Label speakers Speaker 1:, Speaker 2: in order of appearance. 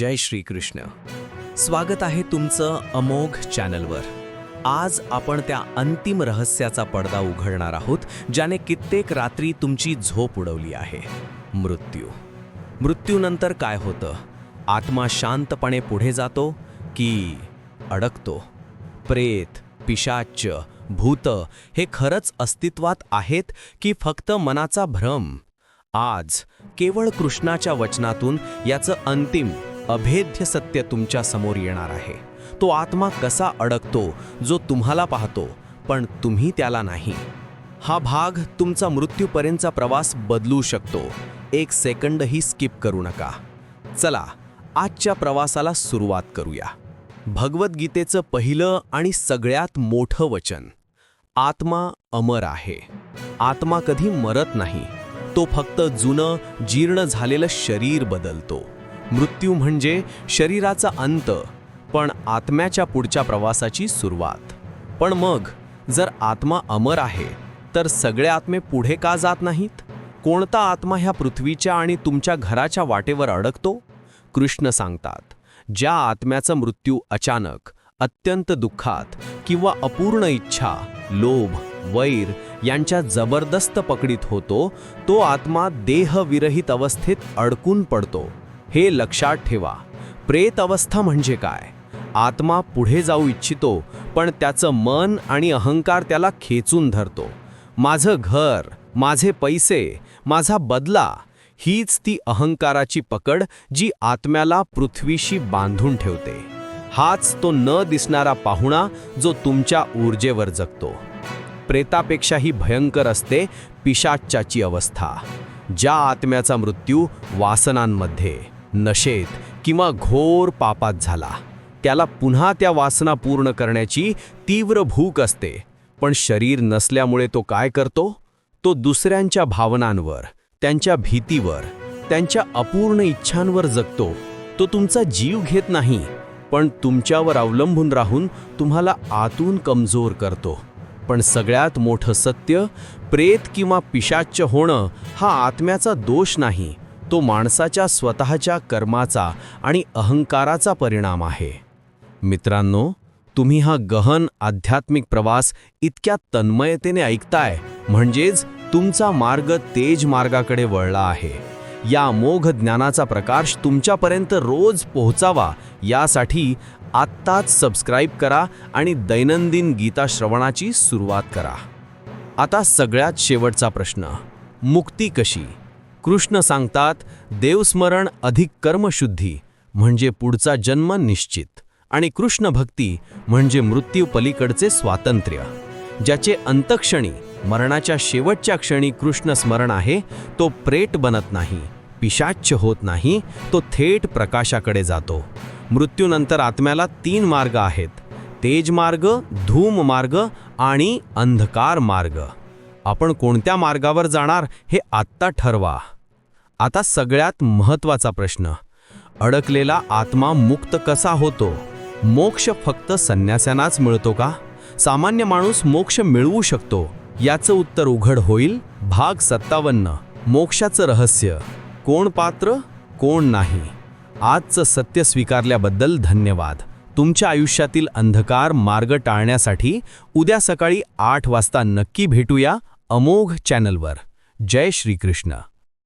Speaker 1: जय श्री कृष्ण. स्वागत आहे तुमचं अमोघ चॅनलवर. आज आपण त्या अंतिम रहस्याचा पडदा उघडणार आहोत ज्याने कित्येक रात्री तुमची झोप उडवली आहे. मृत्यू. मृत्यूनंतर काय होतं? आत्मा शांतपणे पुढे जातो की अडकतो? प्रेत, पिशाच, भूत हे खरंच अस्तित्वात आहेत की फक्त मनाचा भ्रम? आज केवळ कृष्णाच्या वचनातून याचं अंतिम अभेद्य सत्य तुमच्या समोर येणार आहे. तो आत्मा कसा अडकतो जो तुम्हाला पाहतो पण तुम्ही त्याला नाही. हा भाग तुमचा मृत्यूपर्यंतचा प्रवास बदलू शकतो. एक सेकंडही स्किप करू नका. चला आजच्या प्रवासाला सुरुवात करूया. भगवद्गीतेचं पहिलं आणि सगळ्यात मोठं वचन. आत्मा अमर आहे. आत्मा कधी मरत नाही. तो फक्त जुनं जीर्ण झालेलं शरीर बदलतो. मृत्यू म्हणजे शरीराचा अंत, पण आत्म्याच्या पुढच्या प्रवासाची सुरुवात. पण मग जर आत्मा अमर आहे तर सगळे आत्मे पुढे का जात नाहीत? कोणता आत्मा ह्या पृथ्वीच्या आणि तुमच्या घराच्या वाटेवर अडकतो? कृष्ण सांगतात, ज्या आत्म्याचा मृत्यू अचानक, अत्यंत दुःखात किंवा अपूर्ण इच्छा, लोभ, वैर यांच्या जबरदस्त पकडीत होतो, तो आत्मा देहविरहित अवस्थेत अडकून पडतो. हे लक्षात ठेवा. प्रेत अवस्था म्हणजे काय? आत्मा पुढे जाऊ इच्छितो पण त्याचं मन आणि अहंकार त्याला खेचून धरतो. माझं घर, माझे पैसे, माझा बदला, हीच ती अहंकाराची पकड जी आत्म्याला पृथ्वीशी बांधून ठेवते. हाच तो न दिसणारा पाहुणा जो तुमच्या ऊर्जेवर जगतो. प्रेतापेक्षाही भयंकर असते पिशाचाची अवस्था. ज्या आत्म्याचा मृत्यू वासनांमध्ये, नशेत किंवा घोर पापात झाला, त्याला पुन्हा त्या वासना पूर्ण करण्याची तीव्र भूक असते. पण शरीर नसल्यामुळे तो काय करतो? तो दुसऱ्यांच्या भावनांवर, त्यांच्या भीतीवर, त्यांच्या अपूर्ण इच्छांवर जगतो. तो तुमचा जीव घेत नाही, पण तुमच्यावर अवलंबून राहून तुम्हाला आतून कमजोर करतो. पण सगळ्यात मोठं सत्य, प्रेत किंवा पिशाच्य होणं हा आत्म्याचा दोष नाही, तो माणसाच्या स्वतःच्या कर्माचा आणि अहंकाराचा परिणाम आहे. मित्रांनो, तुम्ही हा गहन आध्यात्मिक प्रवास इतक्या तन्मयतेने ऐकताय म्हणजेच तुमचा मार्ग तेज मार्गाकडे वळला आहे. या अमोघ ज्ञानाचा प्रकाश तुमच्यापर्यंत रोज पोहोचावा यासाठी आत्ताच सबस्क्राईब करा आणि दैनंदिन गीता श्रवणाची सुरुवात करा. आता सगळ्यात शेवटचा प्रश्न, मुक्ती कशी? कृष्ण सांगतात, देवस्मरण अधिक कर्मशुद्धी म्हणजे पुढचा जन्म निश्चित, आणि कृष्ण भक्ती म्हणजे मृत्यू पलीकडचे स्वातंत्र्य. ज्याचे अंतक्षणी, मरणाच्या शेवटच्या क्षणी कृष्ण स्मरण आहे, तो प्रेत बनत नाही, पिशाच्य होत नाही, तो थेट प्रकाशाकडे जातो. मृत्यूनंतर आत्म्याला 3 मार्ग आहेत: तेज मार्ग, धूम मार्ग आणि अंधकार मार्ग. आपण कोणत्या मार्गावर जाणार हे आत्ता ठरवा. आता सगळ्यात महत्त्वाचा प्रश्न, अडकलेला आत्मा मुक्त कसा होतो? मोक्ष फक्त संन्यासांनाच मिळतो का? सामान्य माणूस मोक्ष मिळवू शकतो? याचं उत्तर उघड होईल भाग 57, मोक्षाचं रहस्य. कोण पात्र, कोण नाही. आजचं सत्य स्वीकारल्याबद्दल धन्यवाद. तुमच्या आयुष्यातील अंधकार मार्ग टाळण्यासाठी उद्या सकाळी 8 वाजता नक्की भेटूया अमोघ चॅनलवर. जय श्री कृष्ण.